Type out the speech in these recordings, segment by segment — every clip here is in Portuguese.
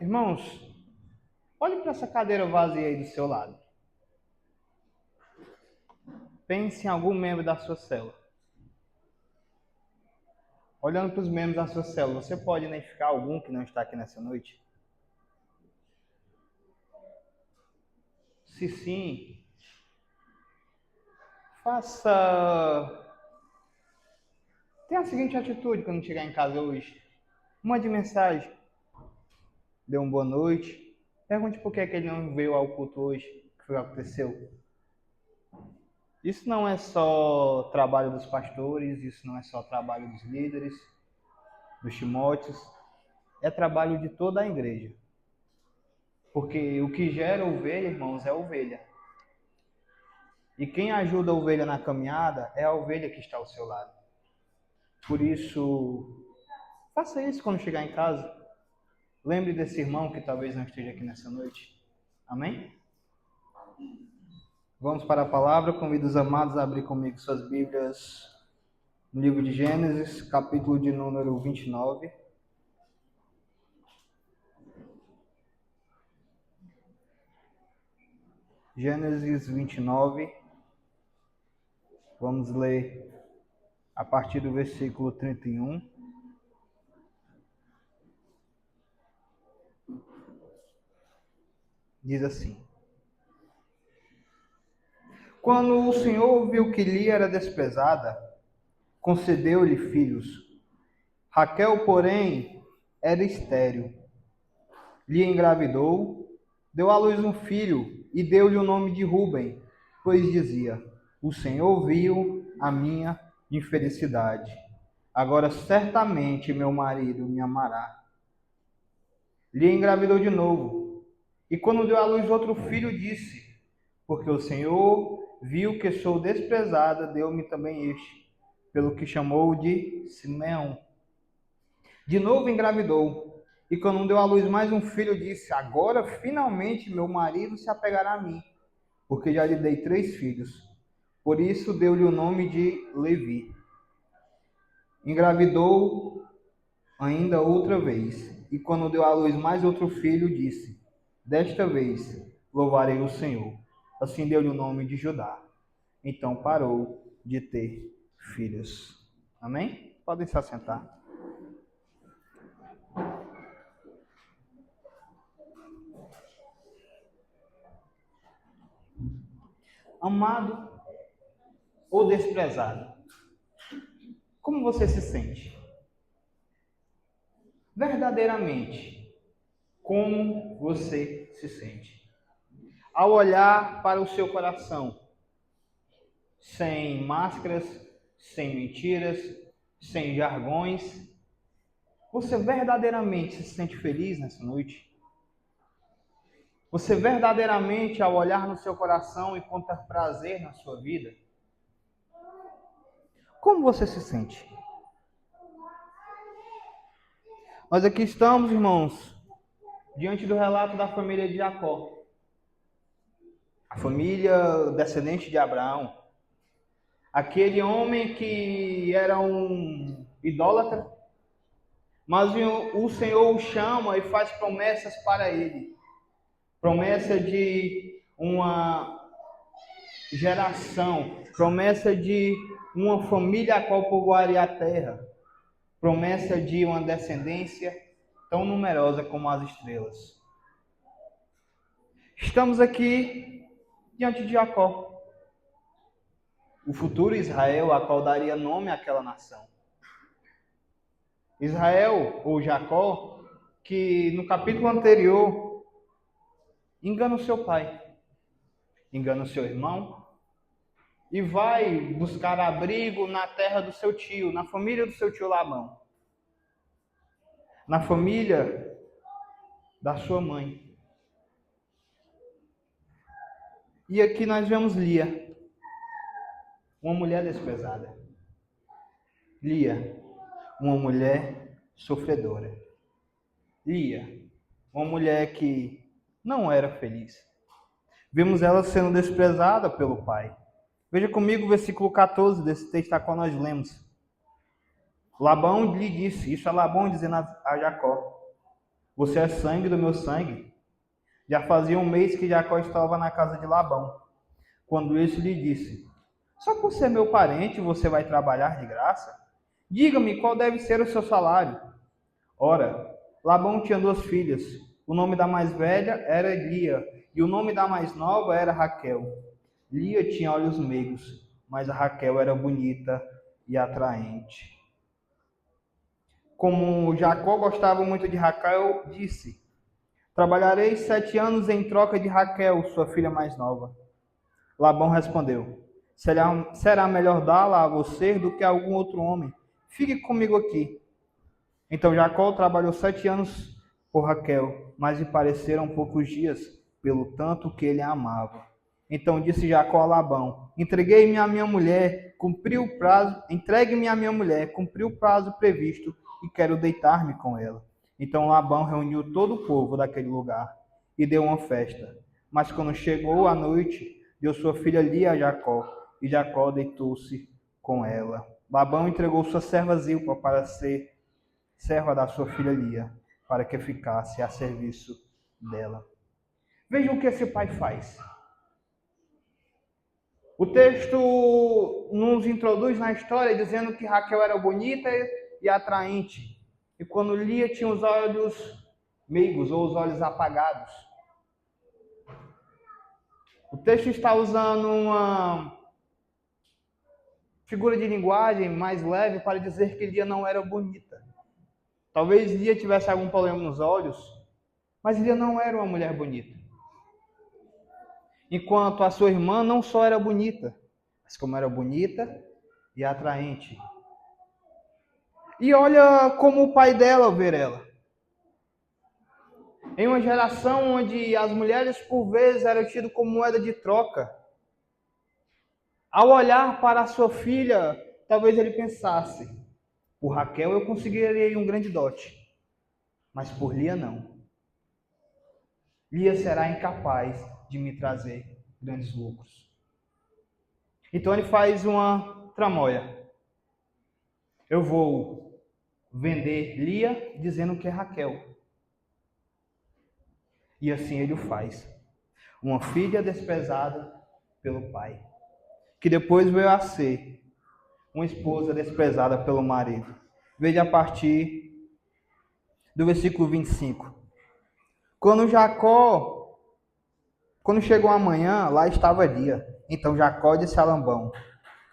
Irmãos, olhe para essa cadeira vazia aí do seu lado. Pense em algum membro da sua célula. Olhando para os membros da sua célula, você pode identificar algum que não está aqui nessa noite? Se sim, tenha a seguinte atitude quando chegar em casa hoje. Mande mensagem, dê uma boa noite, pergunte por que ele não veio ao culto hoje, o que foi que aconteceu. Isso não é só trabalho dos pastores, isso não é só trabalho dos líderes, dos Timóteos, é trabalho de toda a igreja. Porque o que gera ovelha, irmãos, é a ovelha. E quem ajuda a ovelha na caminhada é a ovelha que está ao seu lado. Por isso, faça isso quando chegar em casa. Lembre desse irmão que talvez não esteja aqui nessa noite. Amém? Vamos para a palavra. Convido os amados a abrir comigo suas Bíblias no livro de Gênesis, capítulo de número 29. Gênesis 29. Vamos ler a partir do versículo 31. Diz assim: Quando o Senhor viu que Lia era desprezada, concedeu-lhe filhos. Raquel, porém, era estéril. Lia engravidou, deu à luz um filho e deu-lhe o nome de Ruben, pois dizia: O Senhor viu a minha infelicidade. Agora certamente meu marido me amará. Lia engravidou de novo, e quando deu à luz outro filho, disse: Porque o Senhor viu que sou desprezada, deu-me também este, pelo que chamou de Simeão. De novo engravidou, e quando deu à luz mais um filho, disse: Agora finalmente meu marido se apegará a mim, porque já lhe dei 3 filhos. Por isso deu-lhe o nome de Levi. Engravidou ainda outra vez, e quando deu à luz mais outro filho, disse: Desta vez louvarei o Senhor. Assim deu-lhe o nome de Judá. Então parou de ter filhos. Amém? Podem se assentar. Amado ou desprezado? Como você se sente? Verdadeiramente, como você se sente? Ao olhar para o seu coração, sem máscaras, sem mentiras, sem jargões, você verdadeiramente se sente feliz nessa noite? Você verdadeiramente, ao olhar no seu coração, encontra prazer na sua vida? Como você se sente? Nós aqui estamos, irmãos, diante do relato da família de Jacó. A família descendente de Abraão. Aquele homem que era um idólatra, mas o Senhor o chama e faz promessas para ele. Promessa de uma geração, promessa de uma família a qual povoaria a terra, promessa de uma descendência tão numerosa como as estrelas. Estamos aqui diante de Jacó, o futuro Israel, a qual daria nome àquela nação. Israel, ou Jacó, que no capítulo anterior engana o seu pai, engana o seu irmão, e vai buscar abrigo na terra do seu tio, na família do seu tio Labão, na família da sua mãe. E aqui nós vemos Lia, uma mulher desprezada. Lia, uma mulher sofredora. Lia, uma mulher que não era feliz. Vemos ela sendo desprezada pelo pai. Veja comigo o versículo 14 desse texto a qual nós lemos. Labão lhe disse, isso é Labão dizendo a Jacó: Você é sangue do meu sangue. Já fazia um mês que Jacó estava na casa de Labão, quando este lhe disse: só por ser meu parente você vai trabalhar de graça? Diga-me qual deve ser o seu salário. Ora, Labão tinha duas filhas. O nome da mais velha era Lia, e o nome da mais nova era Raquel. Lia tinha olhos meigos, mas a Raquel era bonita e atraente. Como Jacó gostava muito de Raquel, disse: trabalharei 7 anos em troca de Raquel, sua filha mais nova. Labão respondeu: será melhor dá-la a você do que a algum outro homem. Fique comigo aqui. Então Jacó trabalhou 7 anos por Raquel, mas lhe pareceram poucos dias, pelo tanto que ele a amava. Então disse Jacó a Labão: entregue-me a minha mulher, cumpri o prazo previsto e quero deitar-me com ela. Então Labão reuniu todo o povo daquele lugar e deu uma festa. Mas quando chegou a noite, deu sua filha Lia a Jacó, e Jacó deitou-se com ela. Labão entregou sua serva Zilpa para ser serva da sua filha Lia, para que ficasse a serviço dela. Vejam o que esse pai faz. O texto nos introduz na história dizendo que Raquel era bonita e atraente, e quando Lia tinha os olhos meigos ou os olhos apagados. O texto está usando uma figura de linguagem mais leve para dizer que Lia não era bonita. Talvez Lia tivesse algum problema nos olhos, mas Lia não era uma mulher bonita. Enquanto a sua irmã não só era bonita, mas como era bonita e atraente. E olha como o pai dela vê ela. Em uma geração onde as mulheres por vezes eram tidas como moeda de troca, ao olhar para a sua filha, talvez ele pensasse: por Raquel eu conseguiria um grande dote, mas por Lia não. Lia será incapaz de me trazer grandes lucros. Então ele faz uma tramóia. Eu vou vender Lia dizendo que é Raquel. E assim ele o faz. Uma filha desprezada pelo pai, que depois veio a ser uma esposa desprezada pelo marido. Veja a partir do versículo 25. Quando chegou a manhã, lá estava Lia. Então Jacó disse a Labão: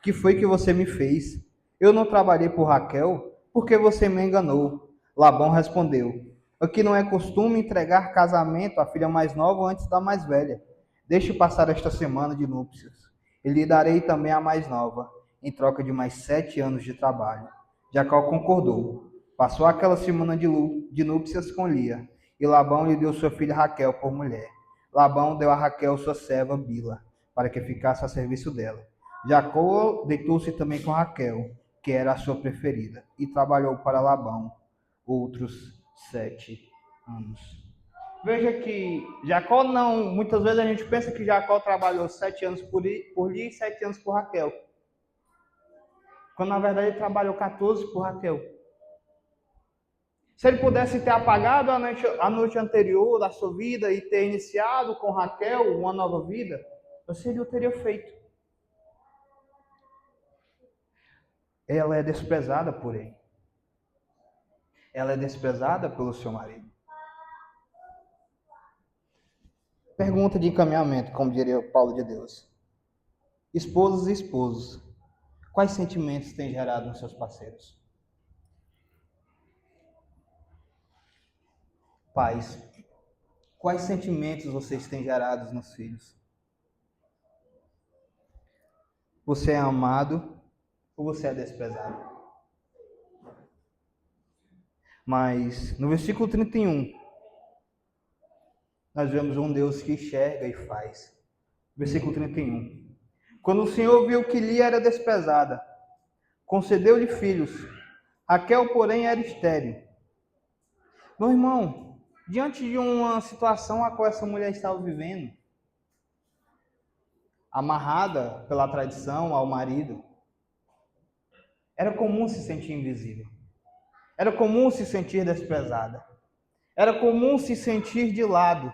que foi que você me fez? Eu não trabalhei por Raquel, porque você me enganou. Labão respondeu: aqui não é costume entregar casamento à filha mais nova antes da mais velha. Deixe passar esta semana de núpcias. E lhe darei também a mais nova, em troca de mais 7 anos de trabalho. Jacó concordou. Passou aquela semana de núpcias com Lia, e Labão lhe deu sua filha Raquel por mulher. Labão deu a Raquel sua serva Bila, para que ficasse a serviço dela. Jacó deitou-se também com Raquel, que era a sua preferida, e trabalhou para Labão outros 7 anos. Veja que Jacó não, muitas vezes a gente pensa que Jacó trabalhou 7 anos por Lia e 7 anos por Raquel, quando na verdade ele trabalhou 14 por Raquel. Se ele pudesse ter apagado a noite anterior da sua vida e ter iniciado com Raquel uma nova vida, ele o teria feito. Ela é desprezada por ele. Ela é desprezada pelo seu marido. Pergunta de encaminhamento, como diria Paulo de Deus. Esposas e esposos, quais sentimentos têm gerado nos seus parceiros? Pais, quais sentimentos vocês têm gerado nos filhos? Você é amado ou você é desprezado? Mas no versículo 31, nós vemos um Deus que enxerga e faz. Versículo 31. Quando o Senhor viu que Lia era desprezada, concedeu-lhe filhos. Raquel, porém, era estéril. Meu irmão, diante de uma situação a qual essa mulher estava vivendo, amarrada pela tradição ao marido, era comum se sentir invisível. Era comum se sentir desprezada. Era comum se sentir de lado,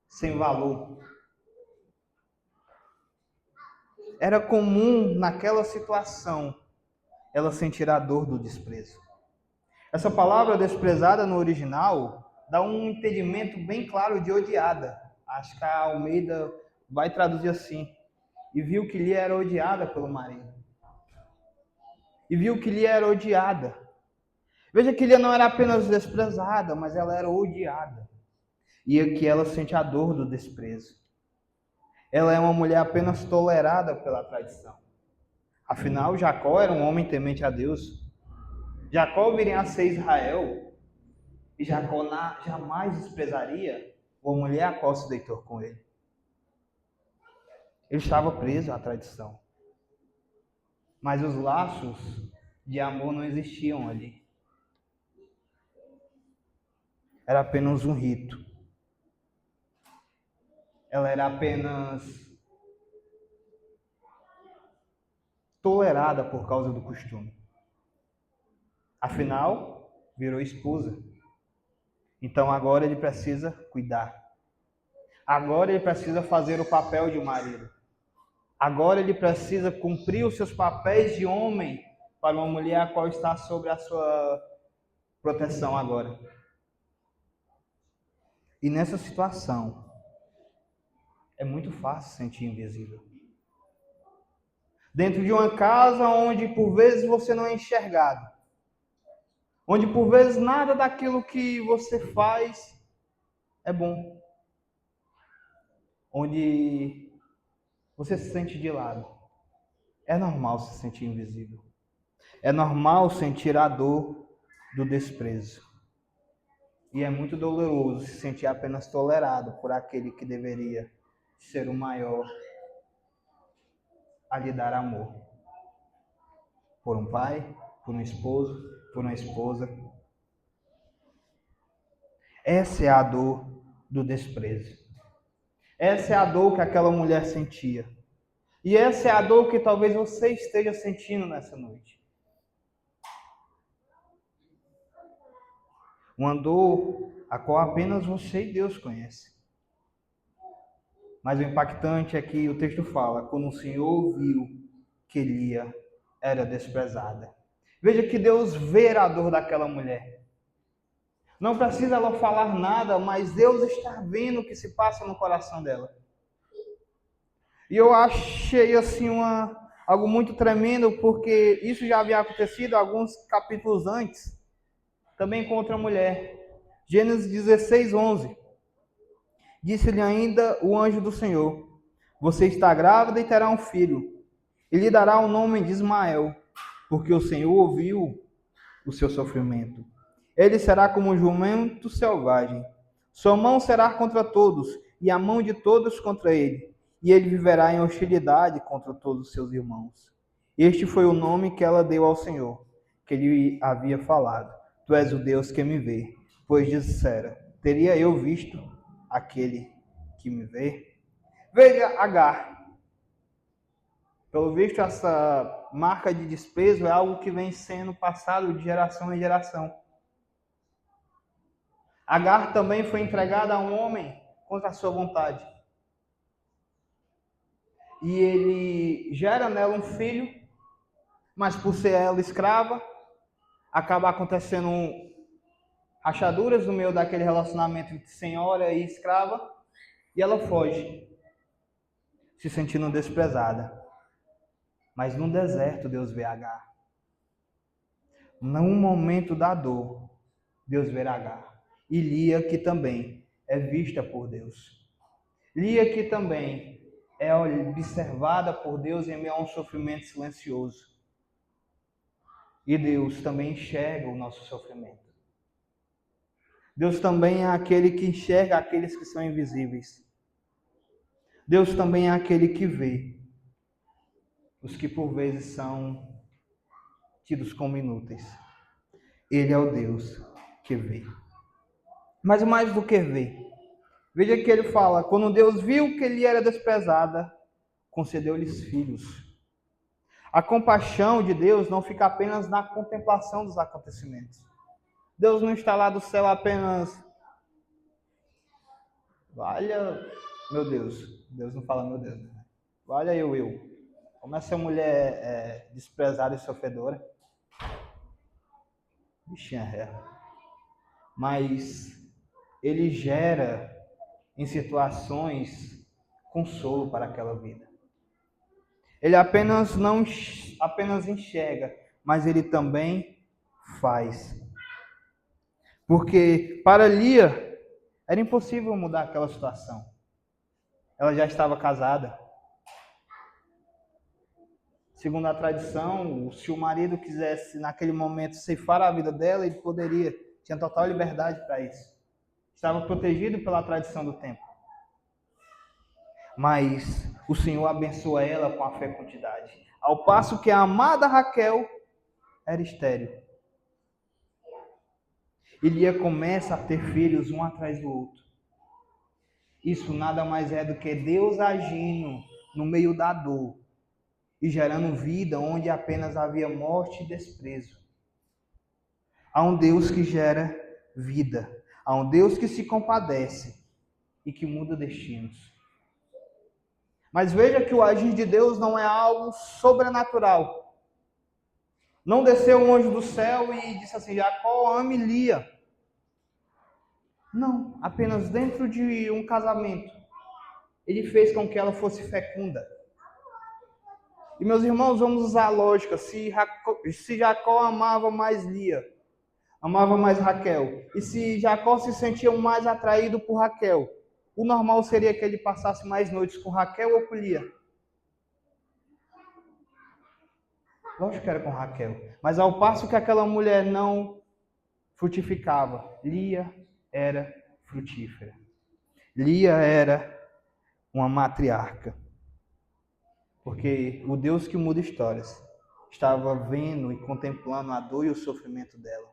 sem valor. Era comum, naquela situação, ela sentir a dor do desprezo. Essa palavra desprezada no original dá um entendimento bem claro de odiada. Acho que a Almeida vai traduzir assim. E viu que lhe era odiada pelo marido. E viu que lhe era odiada. Veja que Lia não era apenas desprezada, mas ela era odiada. E aqui ela sente a dor do desprezo. Ela é uma mulher apenas tolerada pela tradição. Afinal, Jacó era um homem temente a Deus. Jacó viria a ser Israel. E Jacó jamais desprezaria uma mulher a qual se deitou com ele. Ele estava preso à tradição. Mas os laços de amor não existiam ali. Era apenas um rito. Ela era apenas tolerada por causa do costume. Afinal, virou esposa. Então agora ele precisa cuidar. Agora ele precisa fazer o papel de marido. Agora ele precisa cumprir os seus papéis de homem para uma mulher a qual está sob a sua proteção agora. E nessa situação, é muito fácil sentir invisível. Dentro de uma casa onde por vezes você não é enxergado, onde por vezes nada daquilo que você faz é bom, onde você se sente de lado. É normal se sentir invisível. É normal sentir a dor do desprezo. E é muito doloroso se sentir apenas tolerado por aquele que deveria ser o maior a lhe dar amor. Por um pai, por um esposo, por uma esposa. Essa é a dor do desprezo. Essa é a dor que aquela mulher sentia. E essa é a dor que talvez você esteja sentindo nessa noite. Uma dor a qual apenas você e Deus conhecem. Mas o impactante é que o texto fala, quando o Senhor viu que Lia era desprezada. Veja que Deus vê a dor daquela mulher. Não precisa ela falar nada, mas Deus está vendo o que se passa no coração dela. E eu achei assim algo muito tremendo, porque isso já havia acontecido alguns capítulos antes, também com outra mulher. Gênesis 16, 11. Disse-lhe ainda o anjo do Senhor: você está grávida e terá um filho, e lhe dará o nome de Ismael, porque o Senhor ouviu o seu sofrimento. Ele será como um jumento selvagem. Sua mão será contra todos, e a mão de todos contra ele. E ele viverá em hostilidade contra todos os seus irmãos. Este foi o nome que ela deu ao Senhor, que lhe havia falado: tu és o Deus que me vê. Pois dissera: teria eu visto aquele que me vê? Veja Agar. Pelo visto, essa marca de desprezo é algo que vem sendo passado de geração em geração. Agar também foi entregada a um homem contra a sua vontade. E ele gera nela um filho, mas por ser ela escrava, acaba acontecendo rachaduras no meio daquele relacionamento entre senhora e escrava, e ela foge, se sentindo desprezada. Mas no deserto Deus vê Agar. Num momento da dor, Deus vê Agar. E Lia, que também é vista por Deus. Lia, que também é observada por Deus em meio a um sofrimento silencioso. E Deus também enxerga o nosso sofrimento. Deus também é aquele que enxerga aqueles que são invisíveis. Deus também é aquele que vê os que por vezes são tidos como inúteis. Ele é o Deus que vê. Mas mais do que vê, veja que ele fala, quando Deus viu que ele era desprezada, concedeu-lhes filhos. A compaixão de Deus não fica apenas na contemplação dos acontecimentos. Deus não está lá do céu apenas Olha, meu Deus. Deus não fala meu Deus. Olha eu. Como essa mulher é desprezada e sofredora. Bichinha ré. Mas ele gera em situações consolo para aquela vida. Ele apenas não apenas enxerga, mas ele também faz. Porque para Lia era impossível mudar aquela situação. Ela já estava casada. Segundo a tradição, se o marido quisesse naquele momento ceifar a vida dela, ele poderia, tinha total liberdade para isso. Estava protegido pela tradição do tempo. Mas o Senhor abençoa ela com a fecundidade. Ao passo que a amada Raquel era estéril. E Lia começa a ter filhos um atrás do outro. Isso nada mais é do que Deus agindo no meio da dor e gerando vida onde apenas havia morte e desprezo. Há um Deus que gera vida. Há um Deus que se compadece e que muda destinos. Mas veja que o agir de Deus não é algo sobrenatural. Não desceu um anjo do céu e disse assim: Jacó, ame Lia. Não, apenas dentro de um casamento. Ele fez com que ela fosse fecunda. E meus irmãos, vamos usar a lógica. Se Jacó amava mais Lia, amava mais Raquel, e se Jacó se sentia mais atraído por Raquel, o normal seria que ele passasse mais noites com Raquel ou com Lia? Lógico que era com Raquel. Mas ao passo que aquela mulher não frutificava, Lia era frutífera. Lia era uma matriarca. Porque o Deus que muda histórias estava vendo e contemplando a dor e o sofrimento dela.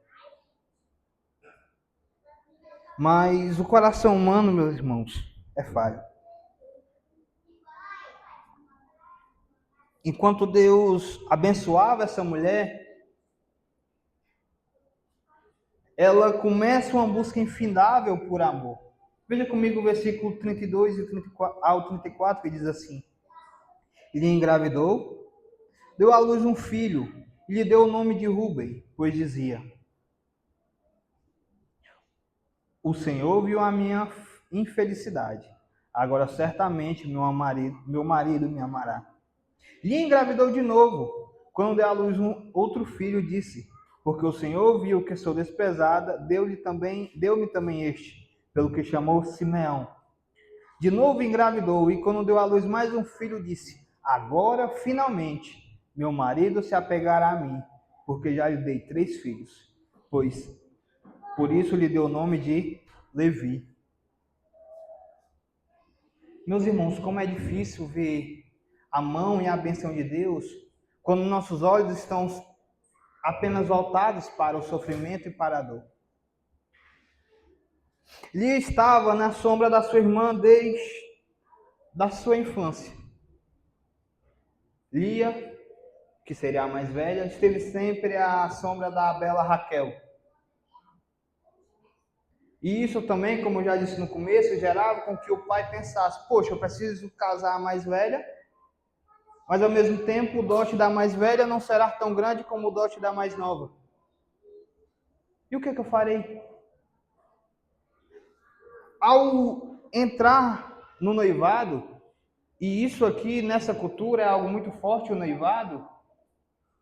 Mas o coração humano, meus irmãos, é falho. Enquanto Deus abençoava essa mulher, ela começa uma busca infindável por amor. Veja comigo o versículo 32 e 34, ao 34, que diz assim: Ele engravidou, deu à luz um filho, e lhe deu o nome de Rúben, pois dizia: O Senhor viu a minha infelicidade. Agora certamente meu marido me amará. E engravidou de novo. Quando deu à luz um outro filho, disse: Porque o Senhor viu que sou desprezada, deu-me também este, pelo que chamou Simeão. De novo engravidou, e quando deu à luz mais um filho, disse: Agora, finalmente, meu marido se apegará a mim, porque já lhe dei 3 filhos. Pois, por isso lhe deu o nome de Levi. Meus irmãos, como é difícil ver a mão e a bênção de Deus quando nossos olhos estão apenas voltados para o sofrimento e para a dor. Lia estava na sombra da sua irmã desde da sua infância. Lia, que seria a mais velha, esteve sempre à sombra da bela Raquel. E isso também, como eu já disse no começo, gerava com que o pai pensasse: poxa, eu preciso casar a mais velha, mas ao mesmo tempo o dote da mais velha não será tão grande como o dote da mais nova. E o que eu farei? Ao entrar no noivado, e isso aqui nessa cultura é algo muito forte, o noivado,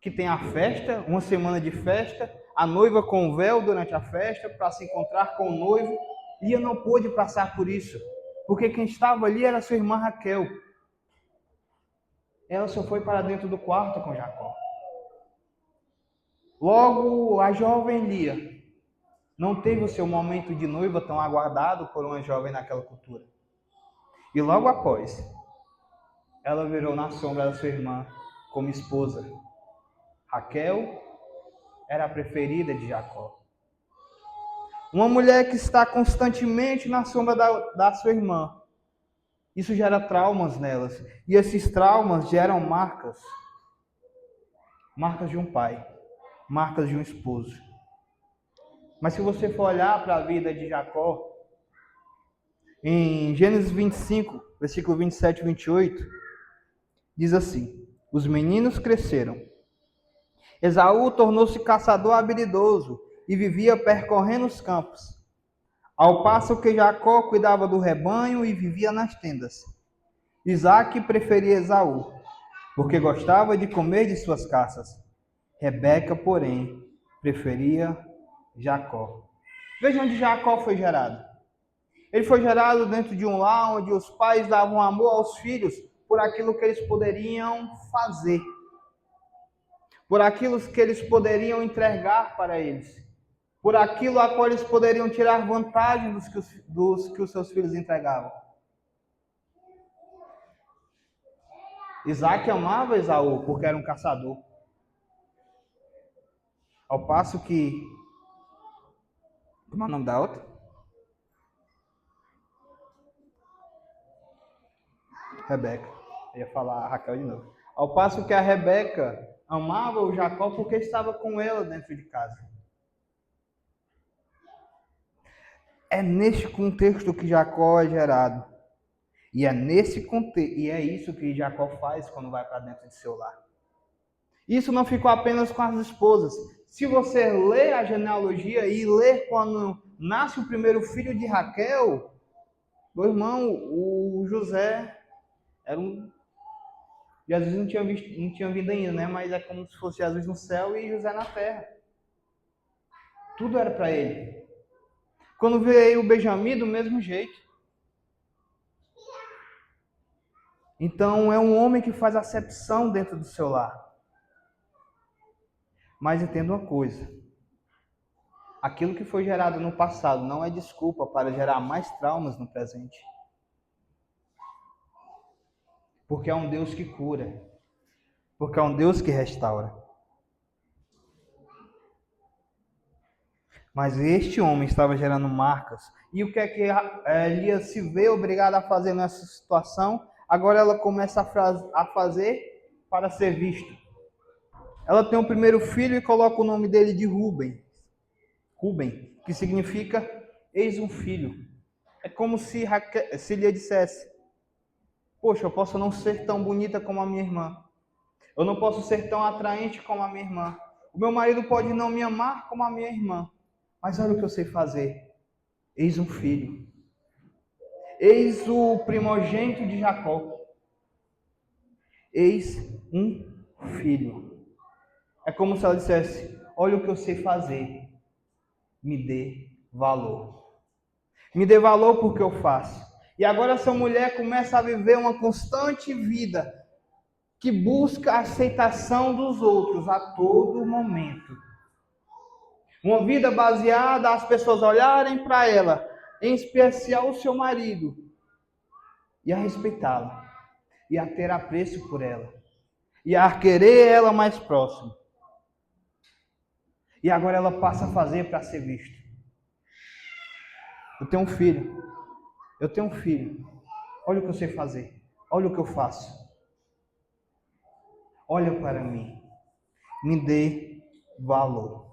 que tem a festa, uma semana de festa, a noiva com o véu durante a festa para se encontrar com o noivo, e eu não pude passar por isso, porque quem estava ali era sua irmã Raquel. Ela só foi para dentro do quarto com Jacó. Logo, a jovem Lia não teve o seu momento de noiva tão aguardado por uma jovem naquela cultura. E logo após, ela virou na sombra da sua irmã como esposa. Raquel era a preferida de Jacó. Uma mulher que está constantemente na sombra da sua irmã. Isso gera traumas nelas. E esses traumas geram marcas. Marcas de um pai. Marcas de um esposo. Mas se você for olhar para a vida de Jacó, Em Gênesis 25, versículo 27 e 28, diz assim: os meninos cresceram. Esaú tornou-se caçador habilidoso e vivia percorrendo os campos, ao passo que Jacó cuidava do rebanho e vivia nas tendas. Isaque preferia Esaú, porque gostava de comer de suas caças. Rebeca, porém, preferia Jacó. Veja onde Jacó foi gerado. Ele foi gerado dentro de um lar onde os pais davam amor aos filhos por aquilo que eles poderiam fazer, por aquilo que eles poderiam entregar para eles, por aquilo a qual eles poderiam tirar vantagem dos que os seus filhos entregavam. Isaac amava Esaú porque era um caçador. Ao passo que... Como é o nome da outra? Rebeca. Eu ia falar a Raquel de novo. Ao passo que a Rebeca amava o Jacó porque estava com ela dentro de casa. É neste contexto que Jacó é gerado. E é nesse contexto, e é isso que Jacó faz quando vai para dentro de seu lar. Isso não ficou apenas com as esposas. Se você ler a genealogia e ler quando nasce o primeiro filho de Raquel, meu irmão, o José era um... Jesus não tinha vindo ainda, né? Mas é como se fosse Jesus no céu e José na terra. Tudo era para ele. Quando veio o Benjamim, do mesmo jeito. Então, é um homem que faz acepção dentro do seu lar. Mas entenda uma coisa. Aquilo que foi gerado no passado não é desculpa para gerar mais traumas no presente. Porque é um Deus que cura. Porque é um Deus que restaura. Mas este homem estava gerando marcas. E o que é que Elias se vê obrigada a fazer nessa situação? Agora ela começa a fazer para ser visto. Ela tem o primeiro filho e coloca o nome dele de Rúben. Rúben, que significa eis um filho. É como se Lia dissesse: poxa, eu posso não ser tão bonita como a minha irmã. Eu não posso ser tão atraente como a minha irmã. O meu marido pode não me amar como a minha irmã. Mas olha o que eu sei fazer. Eis um filho. Eis o primogênito de Jacó. Eis um filho. É como se ela dissesse: olha o que eu sei fazer. Me dê valor. Me dê valor porque eu faço. E agora essa mulher começa a viver uma constante vida que busca a aceitação dos outros a todo momento. Uma vida baseada as pessoas olharem para ela, em especial o seu marido, e a respeitá-la, e a ter apreço por ela, e a querer ela mais próximo. E agora ela passa a fazer para ser vista. Eu tenho um filho. Eu tenho um filho. Olha o que eu sei fazer. Olha o que eu faço. Olha para mim. Me dê valor.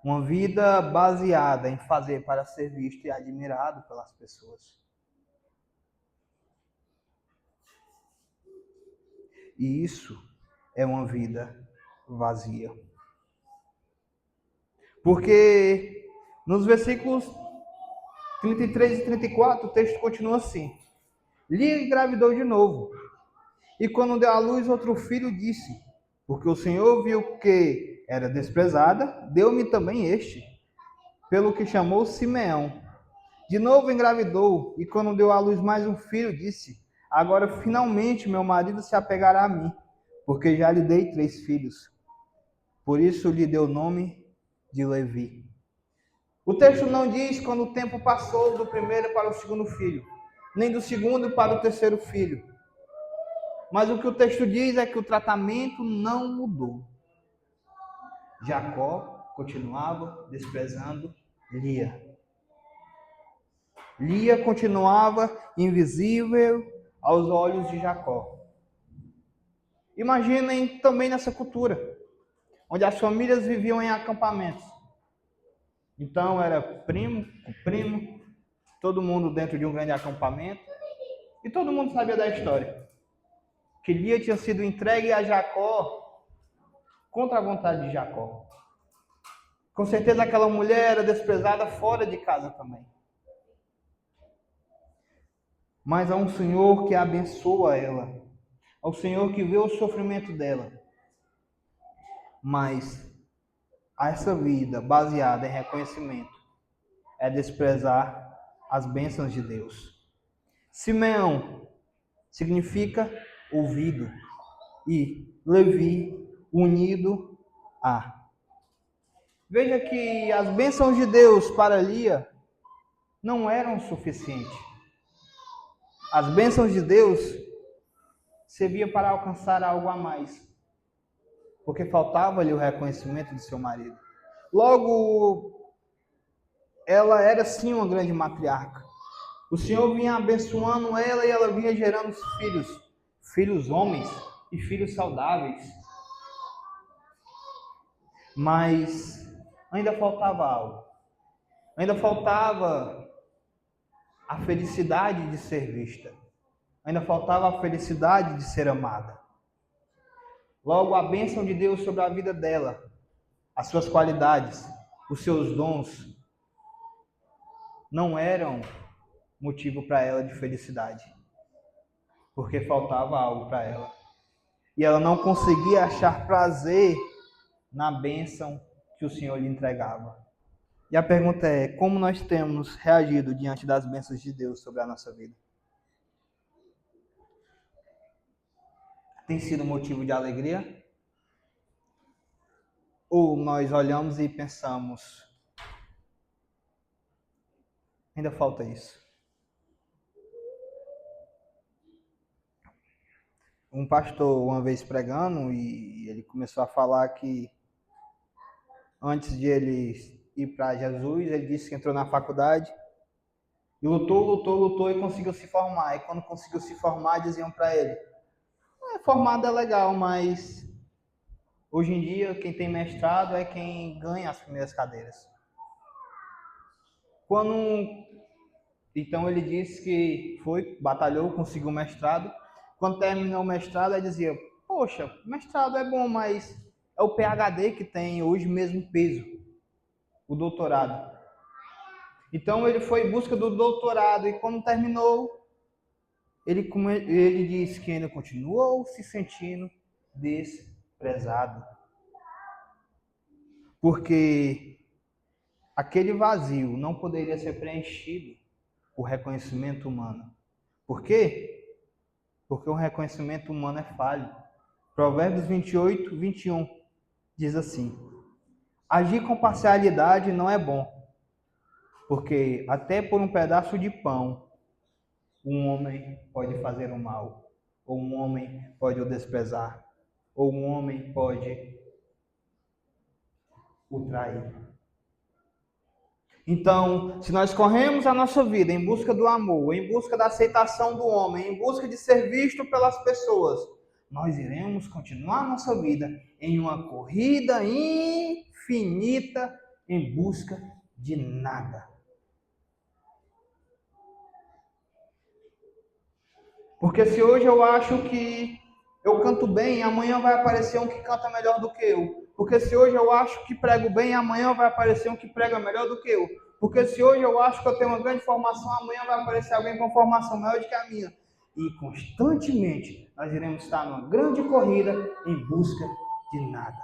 Uma vida baseada em fazer para ser visto e admirado pelas pessoas. E isso é uma vida vazia. Porque nos versículos 33 e 34 o texto continua assim: Lia engravidou de novo. E quando deu à luz outro filho, disse: porque o Senhor viu que era desprezada, deu-me também este, pelo que chamou Simeão. De novo engravidou, e quando deu à luz mais um filho, disse: agora finalmente meu marido se apegará a mim, porque já lhe dei 3 filhos. Por isso lhe deu o nome de Levi. O texto não diz quando o tempo passou do primeiro para o segundo filho, nem do segundo para o terceiro filho. Mas o que o texto diz é que o tratamento não mudou. Jacó continuava desprezando Lia. Lia continuava invisível aos olhos de Jacó. Imaginem também nessa cultura, onde as famílias viviam em acampamentos. Então era primo com primo, todo mundo dentro de um grande acampamento, e todo mundo sabia da história. Que Lia tinha sido entregue a Jacó contra a vontade de Jacó. Com certeza aquela mulher era desprezada fora de casa também. Mas há um Senhor que abençoa ela, ao Senhor que vê o sofrimento dela. Mas essa vida baseada em reconhecimento é desprezar as bênçãos de Deus. Simeão significa ouvido e Levi, unido a. Veja que as bênçãos de Deus para Lia não eram suficientes. As bênçãos de Deus serviam para alcançar algo a mais, porque faltava-lhe o reconhecimento de seu marido. Logo, ela era sim uma grande matriarca. O Senhor vinha abençoando ela e ela vinha gerando filhos, filhos homens e filhos saudáveis. Mas ainda faltava algo. Ainda faltava a felicidade de ser vista. Ainda faltava a felicidade de ser amada. Logo, a bênção de Deus sobre a vida dela, as suas qualidades, os seus dons, não eram motivo para ela de felicidade, porque faltava algo para ela. E ela não conseguia achar prazer na bênção que o Senhor lhe entregava. E a pergunta é, como nós temos reagido diante das bênçãos de Deus sobre a nossa vida? Tem sido motivo de alegria? Ou nós olhamos e pensamos, ainda falta isso? Um pastor, uma vez pregando, e ele começou a falar que antes de ele ir para Jesus, ele disse que entrou na faculdade e lutou e conseguiu se formar. E quando conseguiu se formar, diziam para ele, formado é legal, mas hoje em dia quem tem mestrado é quem ganha as primeiras cadeiras. Então ele disse que batalhou, conseguiu o mestrado. Quando terminou o mestrado, ele dizia, poxa, mestrado é bom, mas é o PhD que tem hoje mesmo peso, o doutorado. Então ele foi em busca do doutorado e quando terminou, ele disse que ainda continuou se sentindo desprezado. Porque aquele vazio não poderia ser preenchido por reconhecimento humano. Por quê? Porque o reconhecimento humano é falho. Provérbios 28, 21 diz assim: agir com parcialidade não é bom, porque até por um pedaço de pão um homem pode fazer o mal, ou um homem pode o desprezar, ou um homem pode o trair. Então, se nós corremos a nossa vida em busca do amor, em busca da aceitação do homem, em busca de ser visto pelas pessoas, nós iremos continuar nossa vida em uma corrida infinita em busca de nada. Porque se hoje eu acho que eu canto bem, amanhã vai aparecer um que canta melhor do que eu. Porque se hoje eu acho que prego bem, amanhã vai aparecer um que prega melhor do que eu. Porque se hoje eu acho que eu tenho uma grande formação, amanhã vai aparecer alguém com formação maior do que a minha. E constantemente nós iremos estar numa grande corrida em busca de nada.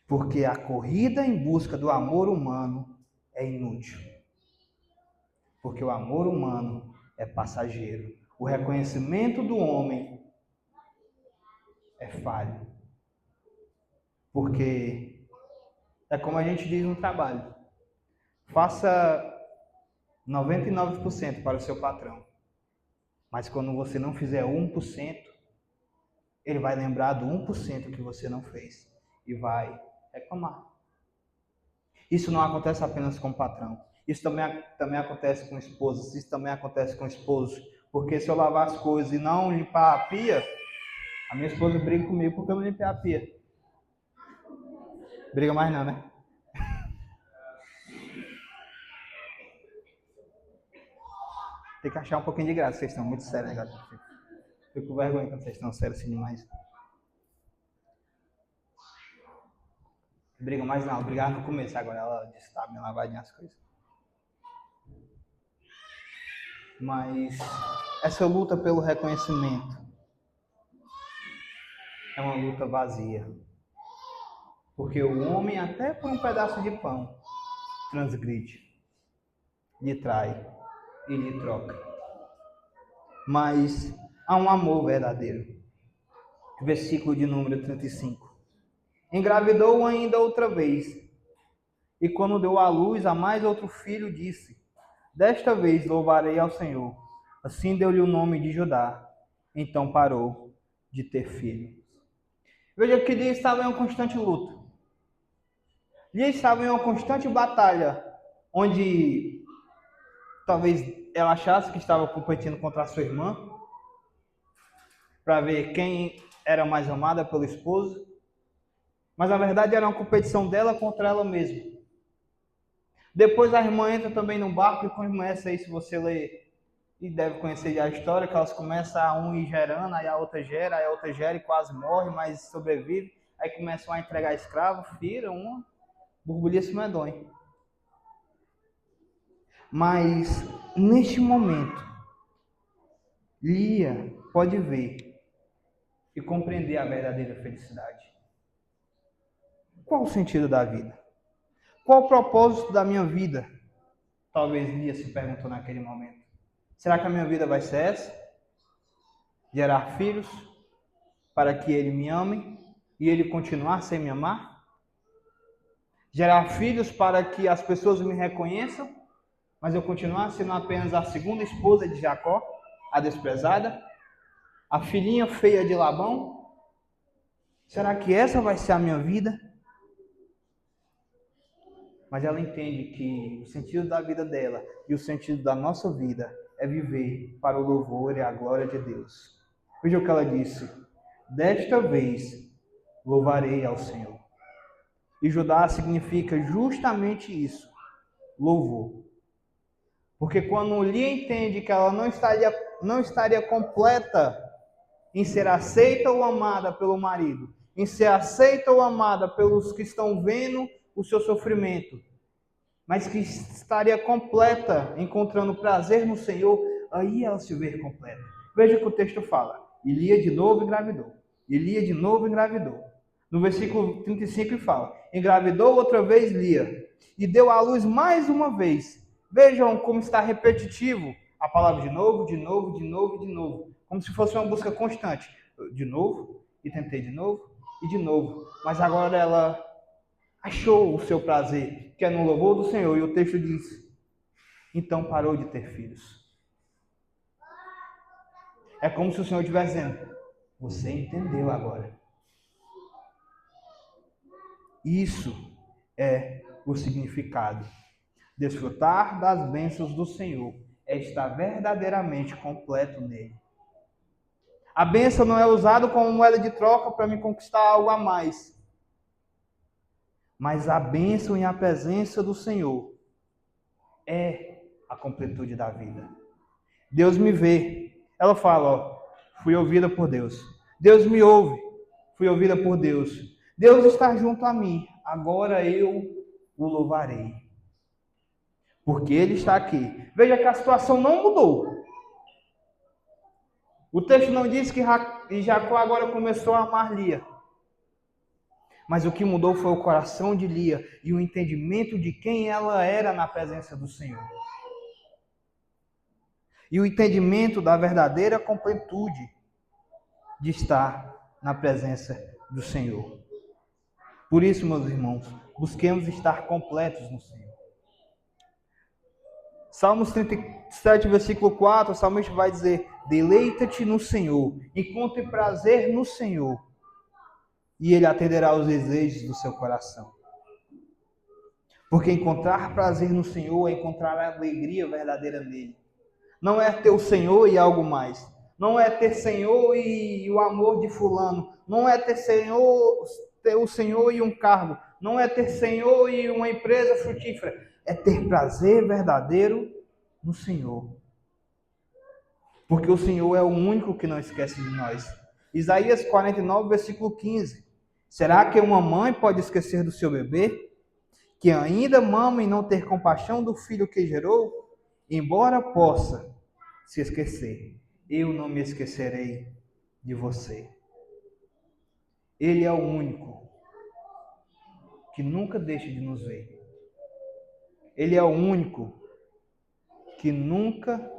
Porque a corrida em busca do amor humano é inútil. Porque o amor humano é passageiro. O reconhecimento do homem é falho. Porque é como a gente diz no trabalho. Faça 99% para o seu patrão. Mas quando você não fizer 1%, ele vai lembrar do 1% que você não fez e vai reclamar. Isso não acontece apenas com o patrão. Isso também acontece com esposas, isso também acontece com esposos. Porque se eu lavar as coisas e não limpar a pia, a minha esposa briga comigo porque eu não limpei a pia. Briga mais não, né? Tem que achar um pouquinho de graça, vocês estão muito sérios, galera. Fico com vergonha quando vocês estão sérios assim demais. Briga mais não, brigar no começo, agora ela disse que tá bem lavadinha as coisas. Mas essa luta pelo reconhecimento é uma luta vazia. Porque o homem, até por um pedaço de pão, transgride, lhe trai e lhe troca. Mas há um amor verdadeiro. Versículo de número 35. Engravidou ainda outra vez, e quando deu à luz a mais outro filho, disse: desta vez louvarei ao Senhor. Assim deu-lhe o nome de Judá. Então parou de ter filho. Veja que Lia estava em uma constante luta. Lia estava em uma constante batalha, onde talvez ela achasse que estava competindo contra a sua irmã, para ver quem era mais amada pelo esposo. Mas na verdade era uma competição dela contra ela mesma. Depois a irmã entra também no barco e começa aí, se você ler, e deve conhecer já a história, que elas começam a um ir gerando, aí a outra gera e quase morre, mas sobrevive. Aí começam a entregar escravo, fira uma, borbulhice medonha. Mas neste momento, Lia pode ver e compreender a verdadeira felicidade. Qual o sentido da vida? Qual o propósito da minha vida? Talvez Lia se perguntou naquele momento. Será que a minha vida vai ser essa? Gerar filhos para que ele me ame e ele continuar sem me amar? Gerar filhos para que as pessoas me reconheçam, mas eu continuar sendo apenas a segunda esposa de Jacó, a desprezada? A filhinha feia de Labão? Será que essa vai ser a minha vida? Mas ela entende que o sentido da vida dela e o sentido da nossa vida é viver para o louvor e a glória de Deus. Veja o que ela disse: desta vez louvarei ao Senhor. E Judá significa justamente isso, louvor. Porque quando Lia entende que ela não estaria completa em ser aceita ou amada pelo marido, em ser aceita ou amada pelos que estão vendo o seu sofrimento, mas que estaria completa encontrando prazer no Senhor, aí ela se vê completa. Veja o que o texto fala: e Lia de novo engravidou. E Lia de novo engravidou. No versículo 35 fala: engravidou outra vez Lia, e deu à luz mais uma vez. Vejam como está repetitivo a palavra de novo, de novo, de novo, de novo. Como se fosse uma busca constante. De novo, e tentei de novo, e de novo. Mas agora ela achou o seu prazer, que é no louvor do Senhor. E o texto diz: então parou de ter filhos. É como se o Senhor estivesse dizendo: você entendeu agora. Isso é o significado. Desfrutar das bênçãos do Senhor é estar verdadeiramente completo nele. A bênção não é usada como moeda de troca para me conquistar algo a mais. Mas a bênção e a presença do Senhor é a completude da vida. Deus me vê. Ela fala: ó, fui ouvida por Deus. Deus me ouve. Fui ouvida por Deus. Deus está junto a mim. Agora eu o louvarei. Porque Ele está aqui. Veja que a situação não mudou. O texto não diz que Jacó agora começou a amar Lia. Mas o que mudou foi o coração de Lia e o entendimento de quem ela era na presença do Senhor. E o entendimento da verdadeira completude de estar na presença do Senhor. Por isso, meus irmãos, busquemos estar completos no Senhor. Salmos 37, versículo 4, o salmista vai dizer: deleita-te no Senhor, encontre prazer no Senhor, e Ele atenderá aos desejos do seu coração. Porque encontrar prazer no Senhor é encontrar a alegria verdadeira nele. Não é ter o Senhor e algo mais. Não é ter Senhor e o amor de fulano. Não é ter o Senhor e um cargo. não é ter Senhor e uma empresa frutífera, é ter prazer verdadeiro no Senhor. Porque o Senhor é o único que não esquece de nós. Isaías 49, versículo 15. Será que uma mãe pode esquecer do seu bebê, que ainda mama e não ter compaixão do filho que gerou? Embora possa se esquecer, eu não me esquecerei de você. Ele é o único que nunca deixa de nos ver. Ele é o único que nunca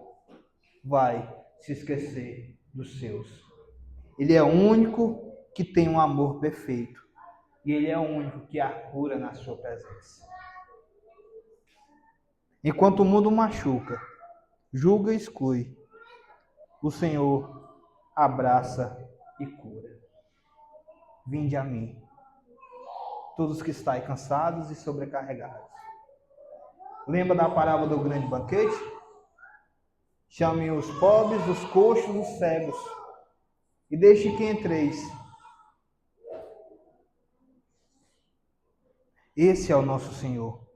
vai se esquecer dos seus. Ele é o único que tem um amor perfeito. E Ele é o único que há cura na sua presença. Enquanto o mundo machuca, julga e exclui, o Senhor abraça e cura. Vinde a mim, todos que estáis cansados e sobrecarregados. Lembra da parábola do grande banquete? Chame os pobres, os coxos, os cegos, e deixe que entreis. Esse é o nosso Senhor.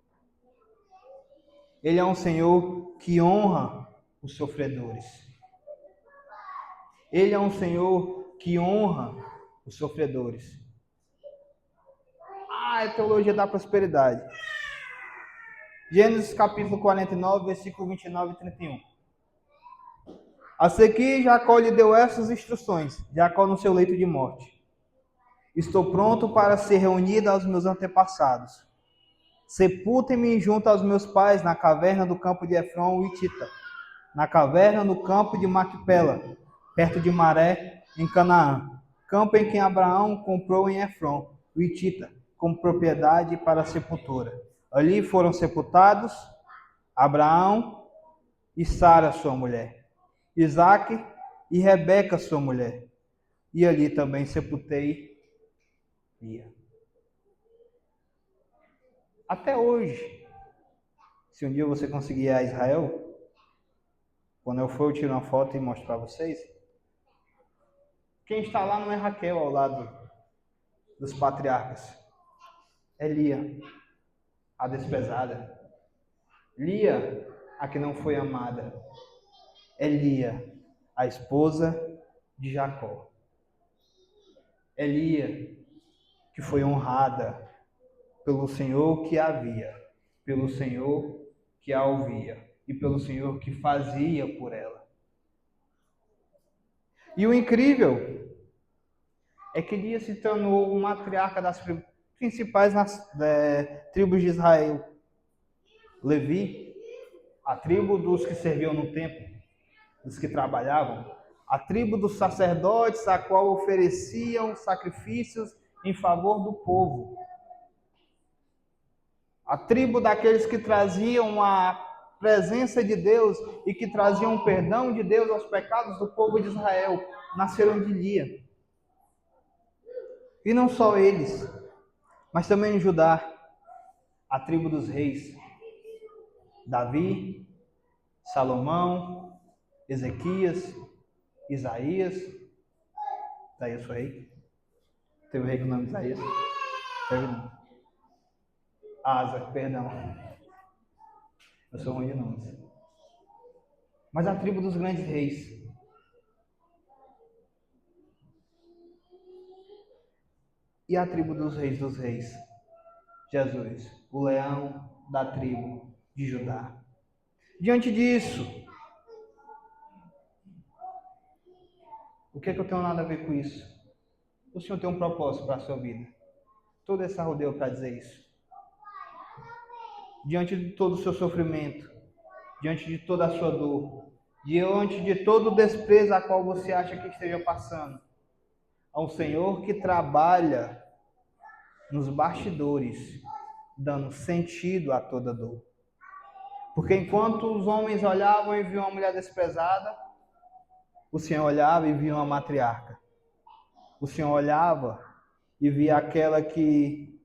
Ele é um Senhor que honra os sofredores. Ele é um Senhor que honra os sofredores. É teologia da prosperidade. Gênesis capítulo 49, versículo 29 e 31. A seguir, Jacó lhe deu essas instruções, Jacó no seu leito de morte. Estou pronto para ser reunido aos meus antepassados. Sepultem-me junto aos meus pais na caverna do campo de Efron, o Hitita, na caverna no campo de Macpela, perto de Maré, em Canaã, campo em que Abraão comprou em Efron, o Hitita, como propriedade para a sepultura. Ali foram sepultados Abraão e Sara, sua mulher, Isaque e Rebeca, sua mulher, e ali também sepultei Lia. Até hoje, se um dia você conseguir ir a Israel, quando eu for, eu tiro uma foto e mostro para vocês. Quem está lá não é Raquel ao lado dos patriarcas. É Lia, a desprezada. Lia, a que não foi amada. É Lia, a esposa de Jacó. É Lia, que foi honrada pelo Senhor que a via, pelo Senhor que a ouvia e pelo Senhor que fazia por ela. E o incrível é que Lia se tornou uma matriarca das principais tribos de Israel. Levi, a tribo dos que serviam no templo, dos que trabalhavam, a tribo dos sacerdotes, a qual ofereciam sacrifícios em favor do povo. A tribo daqueles que traziam a presença de Deus e que traziam o perdão de Deus aos pecados do povo de Israel, nasceram de Lia. E não só eles, mas também em Judá, a tribo dos reis, Davi, Salomão, Ezequias, Isaías. Isaías foi rei? Teve um rei com o nome de Isaías? Teve não. Asa, perdão. Eu sou ruim de nomes. Mas a tribo dos grandes reis. E a tribo dos reis, Jesus, o leão da tribo de Judá. Diante disso, o que é que eu tenho nada a ver com isso? O Senhor tem um propósito para a sua vida. Todo esse rodeio para dizer isso. Diante de todo o seu sofrimento, diante de toda a sua dor, diante de todo o desprezo a qual você acha que esteja passando, há um Senhor que trabalha nos bastidores, dando sentido a toda dor. Porque enquanto os homens olhavam e viam uma mulher desprezada, o Senhor olhava e via uma matriarca. O Senhor olhava e via aquela que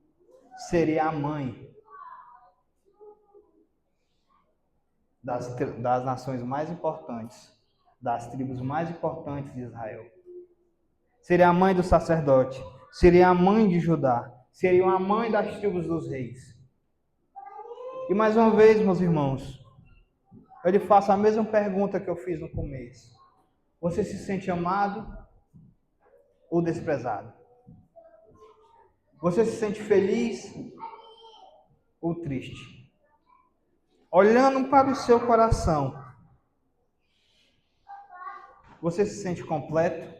seria a mãe das nações mais importantes, das tribos mais importantes de Israel. Seria a mãe do sacerdote, seria a mãe de Judá, seriam a mãe das tribos dos reis. E mais uma vez, meus irmãos, eu lhe faço a mesma pergunta que eu fiz no começo. Você se sente amado ou desprezado? Você se sente feliz ou triste? Olhando para o seu coração, você se sente completo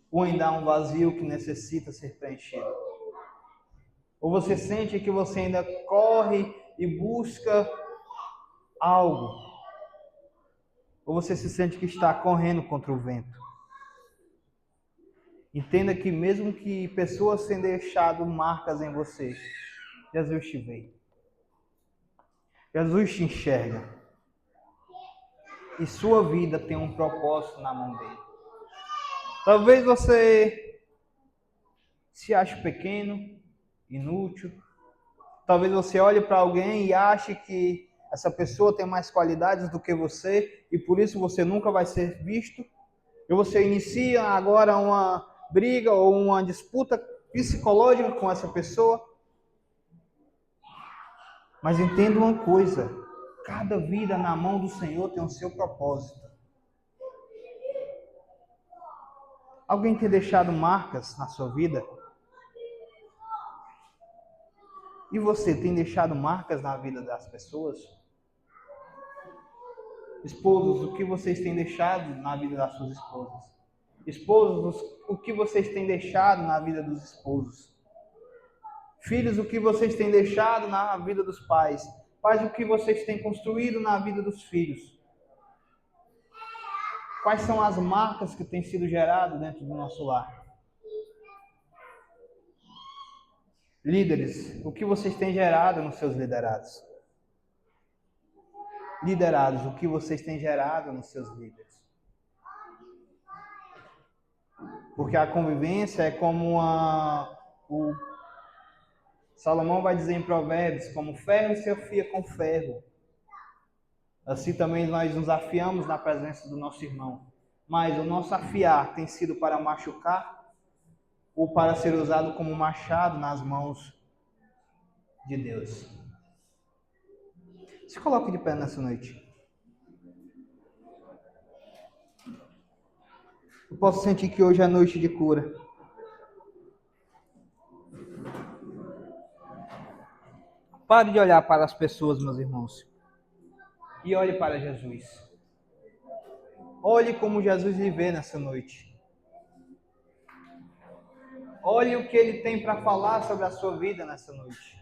ou ainda há um vazio que necessita ser preenchido? Ou você sente que você ainda corre e busca algo? Ou você se sente que está correndo contra o vento? Entenda que mesmo que pessoas tenham deixado marcas em você, Jesus te vê. Jesus te enxerga. E sua vida tem um propósito na mão dele. Talvez você se ache pequeno, inútil. Talvez você olhe para alguém e ache que essa pessoa tem mais qualidades do que você e por isso você nunca vai ser visto. E você inicia agora uma briga ou uma disputa psicológica com essa pessoa. Mas entenda uma coisa, cada vida na mão do Senhor tem o seu propósito. Alguém tem deixado marcas na sua vida? E você tem deixado marcas na vida das pessoas? Esposos, o que vocês têm deixado na vida das suas esposas? Esposos, o que vocês têm deixado na vida dos esposos? Filhos, o que vocês têm deixado na vida dos pais? Pais, o que vocês têm construído na vida dos filhos? Quais são as marcas que têm sido geradas dentro do nosso lar? Líderes, o que vocês têm gerado nos seus liderados? Liderados, o que vocês têm gerado nos seus líderes? Porque a convivência é como o Salomão vai dizer em Provérbios, como ferro se afia com ferro. Assim também nós nos afiamos na presença do nosso irmão. Mas o nosso afiar tem sido para machucar ou para ser usado como machado nas mãos de Deus. Se coloque de pé nessa noite. Eu posso sentir que hoje é noite de cura. Pare de olhar para as pessoas, meus irmãos. E olhe para Jesus. Olhe como Jesus lhe vê nessa noite. Olhe o que ele tem para falar sobre a sua vida nessa noite.